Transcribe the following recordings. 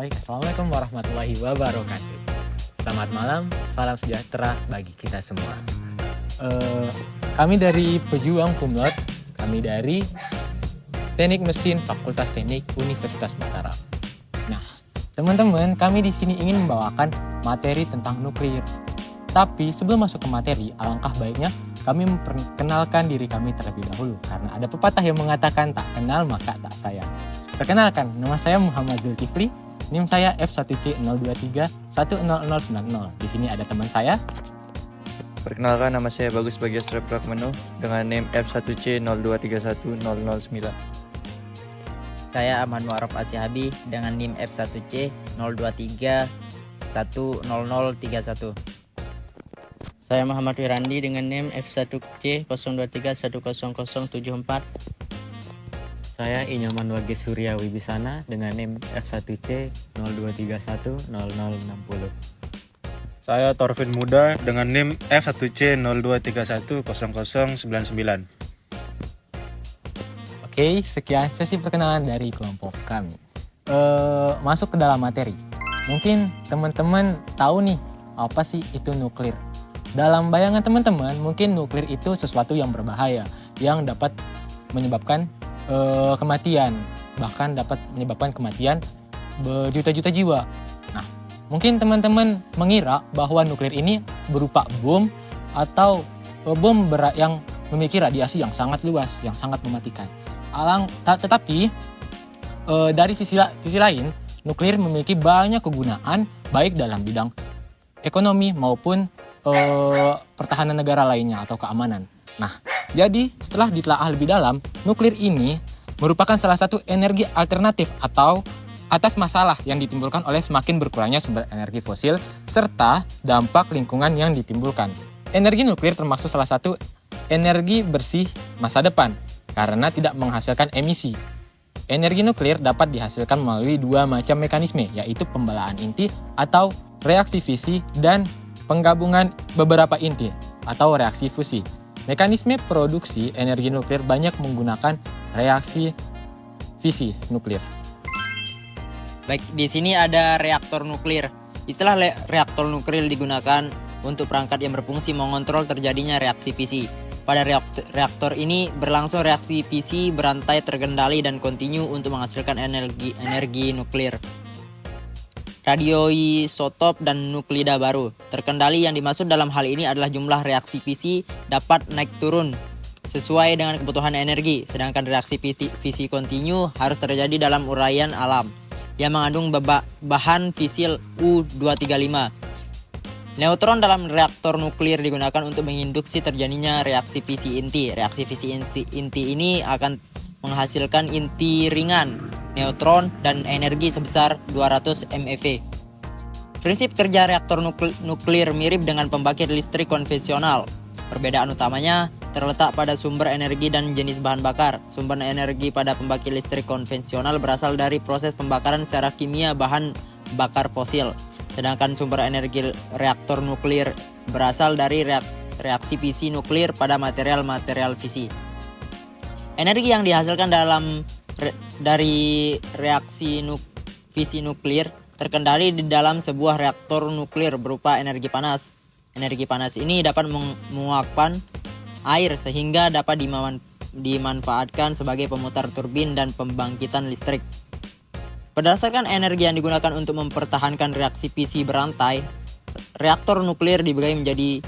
Baik, Assalamualaikum warahmatullahi wabarakatuh. Selamat malam, salam sejahtera bagi kita semua. Kami dari Pejuang Kumlot, kami dari Teknik Mesin Fakultas Teknik Universitas Mataram. Nah, teman-teman, kami di sini ingin membawakan materi tentang nuklir. Tapi sebelum masuk ke materi, alangkah baiknya kami memperkenalkan diri kami terlebih dahulu. Karena ada pepatah yang mengatakan tak kenal maka tak sayang. Perkenalkan, nama saya Muhammad Zulkifli. NIM saya F1C023100090. Di sini ada teman saya. Perkenalkan, nama saya Bagus Bagias Reprakmeno dengan NIM F1C02310009. Saya Ahmad Muarraf Asihabi dengan NIM F1C023100031. Saya Muhammad Wirandi dengan NIM F1C023100074. Saya Inyoman Wage Surya Wibisana dengan NIM F1C02310060. Saya Torvin Muda dengan NIM F1C02310099. Oke, sekian sesi perkenalan dari kelompok kami. Masuk ke dalam materi. Mungkin teman-teman tahu nih, apa sih itu nuklir? Dalam bayangan teman-teman, mungkin nuklir itu sesuatu yang berbahaya, yang dapat menyebabkan kematian, bahkan dapat menyebabkan kematian berjuta-juta jiwa. Nah, mungkin teman-teman mengira bahwa nuklir ini berupa bom atau bom yang memiliki radiasi yang sangat luas, yang sangat mematikan. Tetapi dari sisi lain, nuklir memiliki banyak kegunaan baik dalam bidang ekonomi maupun pertahanan negara lainnya atau keamanan. Nah, jadi setelah ditelaah lebih dalam, nuklir ini merupakan salah satu energi alternatif atau atas masalah yang ditimbulkan oleh semakin berkurangnya sumber energi fosil serta dampak lingkungan yang ditimbulkan. Energi nuklir termasuk salah satu energi bersih masa depan karena tidak menghasilkan emisi. Energi nuklir dapat dihasilkan melalui dua macam mekanisme, yaitu pembelaan inti atau reaksi fisi dan penggabungan beberapa inti atau reaksi fusi. Mekanisme produksi energi nuklir banyak menggunakan reaksi fisi nuklir. Baik, di sini ada reaktor nuklir. Istilah reaktor nuklir digunakan untuk perangkat yang berfungsi mengontrol terjadinya reaksi fisi. Pada reaktor ini berlangsung reaksi fisi berantai terkendali dan kontinu untuk menghasilkan energi nuklir. Radioisotop dan nuklida baru. Terkendali yang dimaksud dalam hal ini adalah jumlah reaksi fisi dapat naik turun sesuai dengan kebutuhan energi, sedangkan reaksi fisi kontinu harus terjadi dalam uraian alam yang mengandung bahan fisil U-235. Neutron dalam reaktor nuklir digunakan untuk menginduksi terjadinya reaksi fisi inti. Reaksi fisi inti ini akan menghasilkan inti ringan, neutron, dan energi sebesar 200 MeV. Prinsip kerja reaktor nuklir mirip dengan pembangkit listrik konvensional. Perbedaan utamanya terletak pada sumber energi dan jenis bahan bakar. Sumber energi pada pembangkit listrik konvensional berasal dari proses pembakaran secara kimia bahan bakar fosil. Sedangkan sumber energi reaktor nuklir berasal dari reaksi fisi nuklir pada material-material fisi. Energi yang dihasilkan dari reaksi fisi nuklir terkendali di dalam sebuah reaktor nuklir berupa energi panas. Energi panas ini dapat menguapkan air sehingga dapat dimanfaatkan sebagai pemutar turbin dan pembangkitan listrik. Berdasarkan energi yang digunakan untuk mempertahankan reaksi fisi berantai, reaktor nuklir dibagi menjadi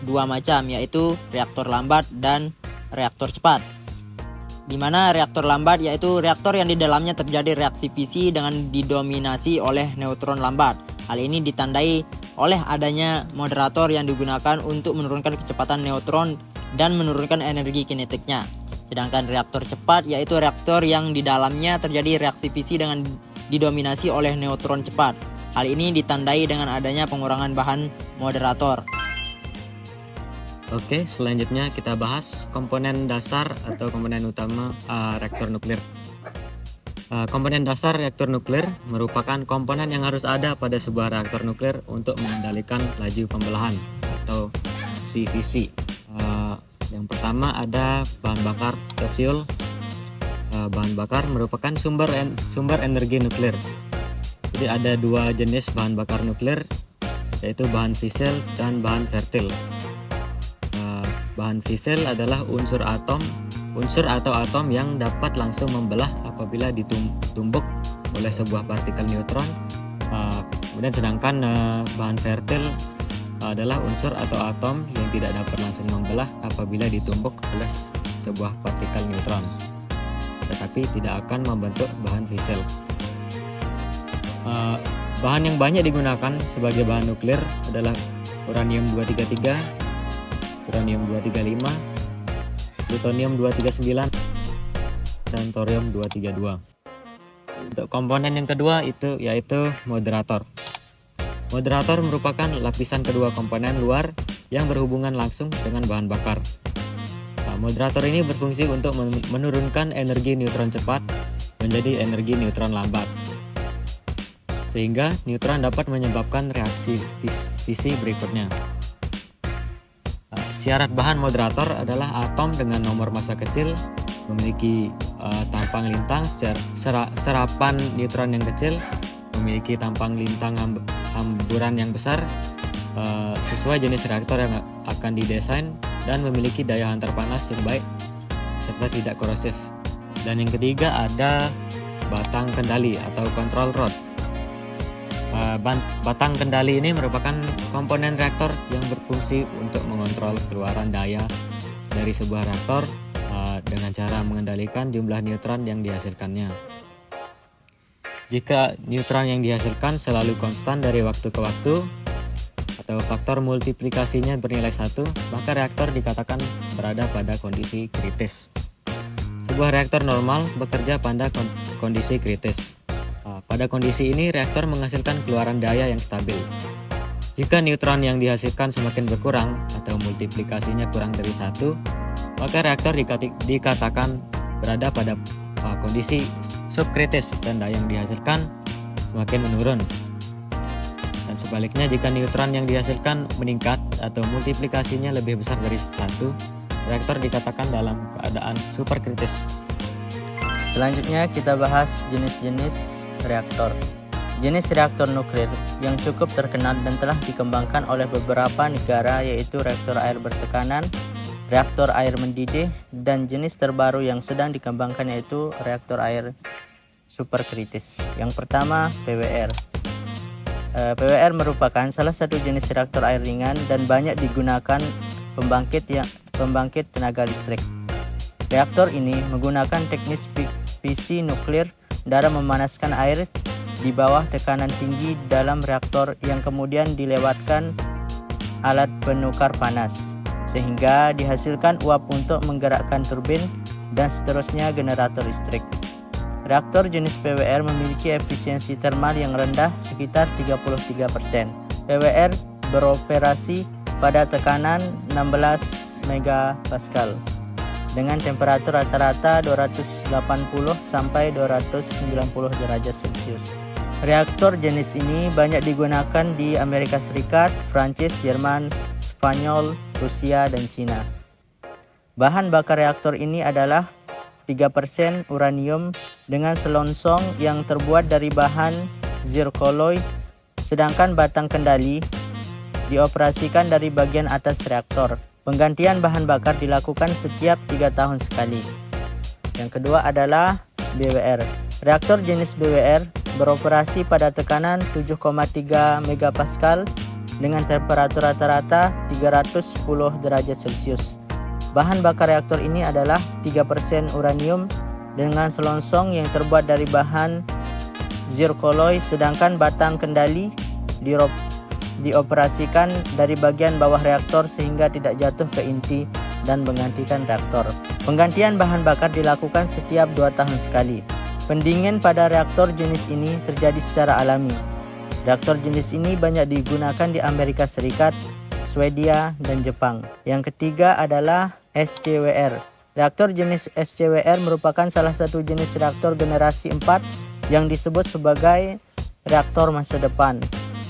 dua macam, yaitu reaktor lambat dan reaktor cepat. Di mana reaktor lambat yaitu reaktor yang di dalamnya terjadi reaksi fisi dengan didominasi oleh neutron lambat. Hal ini ditandai oleh adanya moderator yang digunakan untuk menurunkan kecepatan neutron dan menurunkan energi kinetiknya. Sedangkan reaktor cepat yaitu reaktor yang di dalamnya terjadi reaksi fisi dengan didominasi oleh neutron cepat. Hal ini ditandai dengan adanya pengurangan bahan moderator. Oke, selanjutnya kita bahas komponen dasar atau komponen utama reaktor nuklir. Komponen dasar reaktor nuklir merupakan komponen yang harus ada pada sebuah reaktor nuklir untuk mengendalikan laju pembelahan atau reaksi fisi. Yang pertama ada bahan bakar atau fuel. Bahan bakar merupakan sumber energi nuklir. Jadi Jadi ada dua jenis bahan bakar nuklir, yaitu bahan fissile dan bahan fertil. Bahan fissile adalah unsur atau atom yang dapat langsung membelah apabila ditumbuk oleh sebuah partikel neutron. Kemudian sedangkan bahan fertil adalah unsur atau atom yang tidak dapat langsung membelah apabila ditumbuk oleh sebuah partikel neutron, tetapi tidak akan membentuk bahan fissile. Bahan yang banyak digunakan sebagai bahan nuklir adalah uranium-233, uranium-235, plutonium-239, dan thorium-232. Untuk komponen yang kedua yaitu moderator. Moderator merupakan lapisan kedua komponen luar yang berhubungan langsung dengan bahan bakar. Moderator ini berfungsi untuk menurunkan energi neutron cepat menjadi energi neutron lambat, sehingga neutron dapat menyebabkan reaksi fisi berikutnya. Syarat bahan moderator adalah atom dengan nomor massa kecil, memiliki tampang lintang, serapan neutron yang kecil, memiliki tampang lintang hamburan yang besar, sesuai jenis reaktor yang akan didesain, dan memiliki daya hantar panas yang baik serta tidak korosif. Dan yang ketiga ada batang kendali atau control rod. Batang kendali ini merupakan komponen reaktor yang berfungsi untuk mengontrol keluaran daya dari sebuah reaktor dengan cara mengendalikan jumlah neutron yang dihasilkannya. Jika neutron yang dihasilkan selalu konstan dari waktu ke waktu atau faktor multiplikasinya bernilai 1, maka reaktor dikatakan berada pada kondisi kritis. Sebuah reaktor normal bekerja pada kondisi kritis. Pada kondisi ini, reaktor menghasilkan keluaran daya yang stabil. Jika neutron yang dihasilkan semakin berkurang atau multiplikasinya kurang dari 1, maka reaktor dikatakan berada pada kondisi subkritis dan daya yang dihasilkan semakin menurun. Dan sebaliknya, jika neutron yang dihasilkan meningkat atau multiplikasinya lebih besar dari 1, reaktor dikatakan dalam keadaan superkritis. Selanjutnya kita bahas jenis-jenis reaktor. Jenis reaktor nuklir yang cukup terkenal dan telah dikembangkan oleh beberapa negara yaitu reaktor air bertekanan, reaktor air mendidih, dan jenis terbaru yang sedang dikembangkan yaitu reaktor air superkritis. Yang pertama, PWR. PWR merupakan salah satu jenis reaktor air ringan dan banyak digunakan pembangkit tenaga listrik. Reaktor ini menggunakan teknis fisi nuklir dalam memanaskan air di bawah tekanan tinggi dalam reaktor yang kemudian dilewatkan alat penukar panas, sehingga dihasilkan uap untuk menggerakkan turbin dan seterusnya generator listrik. Reaktor jenis PWR memiliki efisiensi termal yang rendah sekitar 33%. PWR beroperasi pada tekanan 16 MPa dengan temperatur rata-rata 280 sampai 290 derajat Celcius. Reaktor jenis ini banyak digunakan di Amerika Serikat, Prancis, Jerman, Spanyol, Rusia, dan Cina. Bahan bakar reaktor ini adalah 3% uranium dengan selongsong yang terbuat dari bahan zircaloy, sedangkan batang kendali dioperasikan dari bagian atas reaktor. Penggantian bahan bakar dilakukan setiap 3 tahun sekali. Yang kedua adalah BWR. Reaktor jenis BWR beroperasi pada tekanan 7,3 MPa dengan temperatur rata-rata 310 derajat Celcius. Bahan bakar reaktor ini adalah 3% uranium dengan selongsong yang terbuat dari bahan zircaloy, sedangkan batang kendali dioperasikan dari bagian bawah reaktor sehingga tidak jatuh ke inti dan menggantikan reaktor. Penggantian bahan bakar dilakukan setiap 2 tahun sekali. Pendingin pada reaktor jenis ini terjadi secara alami. Reaktor jenis ini banyak digunakan di Amerika Serikat, Swedia, dan Jepang. Yang ketiga adalah SCWR. Reaktor jenis SCWR merupakan salah satu jenis reaktor generasi 4 yang disebut sebagai reaktor masa depan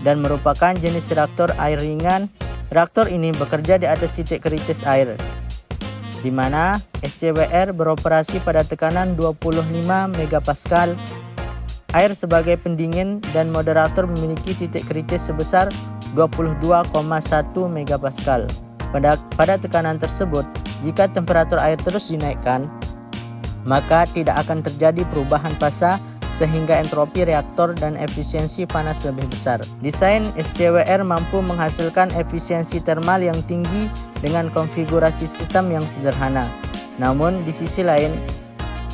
dan merupakan jenis reaktor air ringan. Reaktor ini bekerja di atas titik kritis air, di mana SCWR beroperasi pada tekanan 25 MPa Air sebagai pendingin dan moderator memiliki titik kritis sebesar 22,1 megapascal. Pada tekanan tersebut, jika temperatur air terus dinaikkan, maka tidak akan terjadi perubahan fasa sehingga entropi reaktor dan efisiensi panas lebih besar. Desain SCWR mampu menghasilkan efisiensi termal yang tinggi dengan konfigurasi sistem yang sederhana. Namun di sisi lain,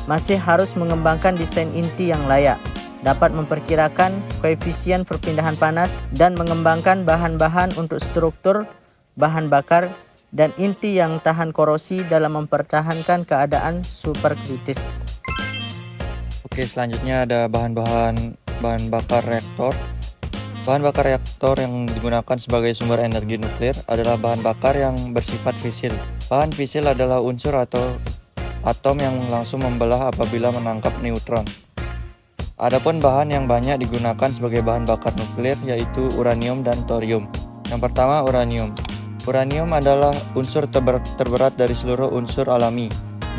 masih harus mengembangkan desain inti yang layak, dapat memperkirakan koefisien perpindahan panas dan mengembangkan bahan-bahan untuk struktur bahan bakar dan inti yang tahan korosi dalam mempertahankan keadaan superkritis. Oke, selanjutnya ada bahan bakar reaktor. Bahan bakar reaktor yang digunakan sebagai sumber energi nuklir adalah bahan bakar yang bersifat fisil. Bahan fisil adalah unsur atau atom yang langsung membelah apabila menangkap neutron. Adapun bahan yang banyak digunakan sebagai bahan bakar nuklir yaitu uranium dan thorium. Yang pertama, uranium. Uranium adalah unsur terberat dari seluruh unsur alami.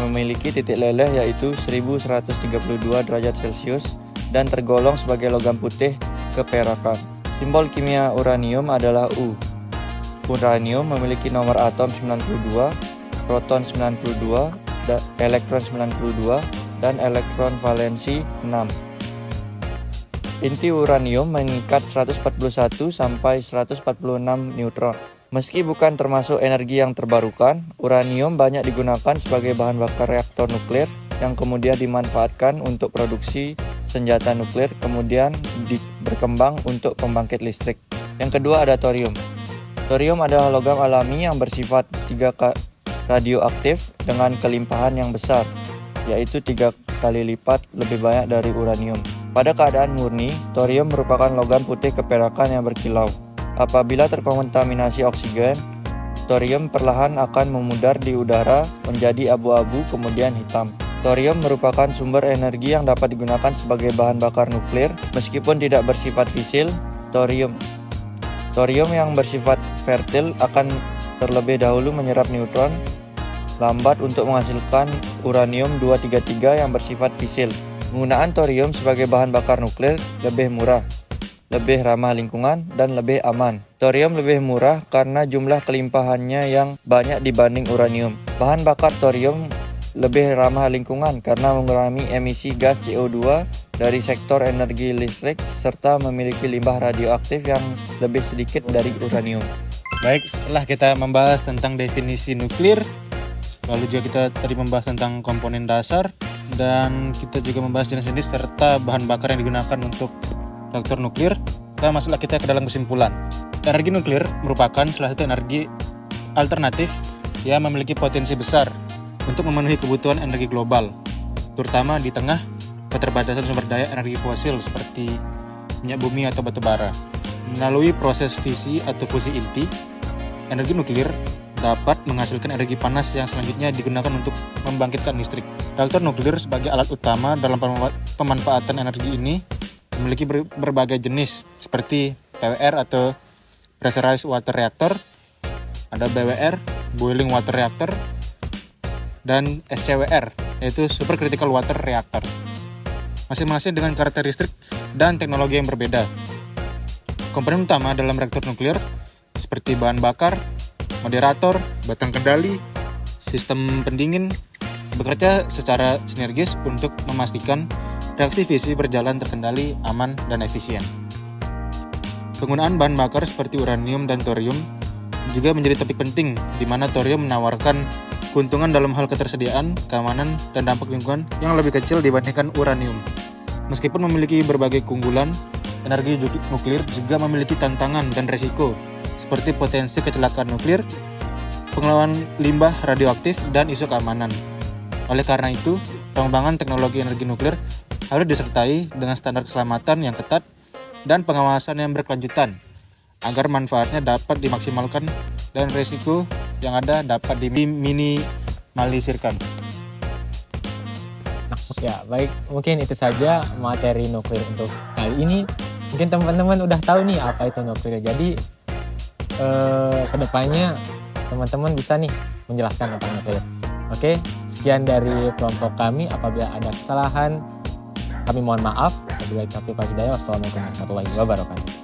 Memiliki titik leleh yaitu 1132 derajat Celcius dan tergolong sebagai logam putih keperakan. Simbol kimia uranium adalah U. Uranium memiliki nomor atom 92, proton 92, elektron 92, dan elektron valensi 6. Inti uranium mengikat 141 sampai 146 neutron. Meski bukan termasuk energi yang terbarukan, uranium banyak digunakan sebagai bahan bakar reaktor nuklir yang kemudian dimanfaatkan untuk produksi senjata nuklir, kemudian berkembang untuk pembangkit listrik. Yang kedua ada thorium. Thorium adalah logam alami yang bersifat 3 radioaktif dengan kelimpahan yang besar, yaitu 3 kali lipat lebih banyak dari uranium. Pada keadaan murni, thorium merupakan logam putih keperakan yang berkilau. Apabila terkontaminasi oksigen, thorium perlahan akan memudar di udara menjadi abu-abu kemudian hitam. Thorium merupakan sumber energi yang dapat digunakan sebagai bahan bakar nuklir meskipun tidak bersifat fisil. Thorium yang bersifat fertil akan terlebih dahulu menyerap neutron lambat untuk menghasilkan uranium 233 yang bersifat fisil. Penggunaan thorium sebagai bahan bakar nuklir lebih murah, lebih ramah lingkungan, dan lebih aman. Thorium lebih murah karena jumlah kelimpahannya yang banyak dibanding uranium. Bahan bakar thorium lebih ramah lingkungan karena mengurangi emisi gas CO2 dari sektor energi listrik serta memiliki limbah radioaktif yang lebih sedikit dari uranium. Baik, setelah kita membahas tentang definisi nuklir, lalu juga kita tadi membahas tentang komponen dasar, dan kita juga membahas jenis-jenis serta bahan bakar yang digunakan untuk reaktor nuklir. Masuklah kita ke dalam kesimpulan. Energi nuklir merupakan salah satu energi alternatif yang memiliki potensi besar untuk memenuhi kebutuhan energi global, terutama di tengah keterbatasan sumber daya energi fosil seperti minyak bumi atau batu bara. Melalui proses fisi atau fusi inti, energi nuklir dapat menghasilkan energi panas yang selanjutnya digunakan untuk membangkitkan listrik. Reaktor nuklir sebagai alat utama dalam pemanfaatan energi ini memiliki berbagai jenis seperti PWR atau Pressurized Water Reactor, ada BWR, Boiling Water Reactor, dan SCWR, yaitu Supercritical Water Reactor. Masing-masing dengan karakteristik dan teknologi yang berbeda. Komponen utama dalam reaktor nuklir seperti bahan bakar, moderator, batang kendali, sistem pendingin bekerja secara sinergis untuk memastikan reaksi fisi berjalan terkendali, aman, dan efisien. Penggunaan bahan bakar seperti uranium dan thorium juga menjadi topik penting, di mana thorium menawarkan keuntungan dalam hal ketersediaan, keamanan, dan dampak lingkungan yang lebih kecil dibandingkan uranium. Meskipun memiliki berbagai keunggulan, energi nuklir juga memiliki tantangan dan resiko, seperti potensi kecelakaan nuklir, pengelolaan limbah radioaktif, dan isu keamanan. Oleh karena itu, pengembangan teknologi energi nuklir harus disertai dengan standar keselamatan yang ketat dan pengawasan yang berkelanjutan, agar manfaatnya dapat dimaksimalkan dan risiko yang ada dapat diminimalisirkan. Ya, baik, mungkin itu saja materi nuklir untuk kali ini. Mungkin teman-teman udah tahu nih apa itu nuklir. Jadi kedepannya teman-teman bisa nih menjelaskan tentang nuklir. Oke, sekian dari kelompok kami. Apabila ada kesalahan, kami mohon maaf. Wabillahi taufiq wal hidayah. Wassalamualaikum warahmatullahi wabarakatuh.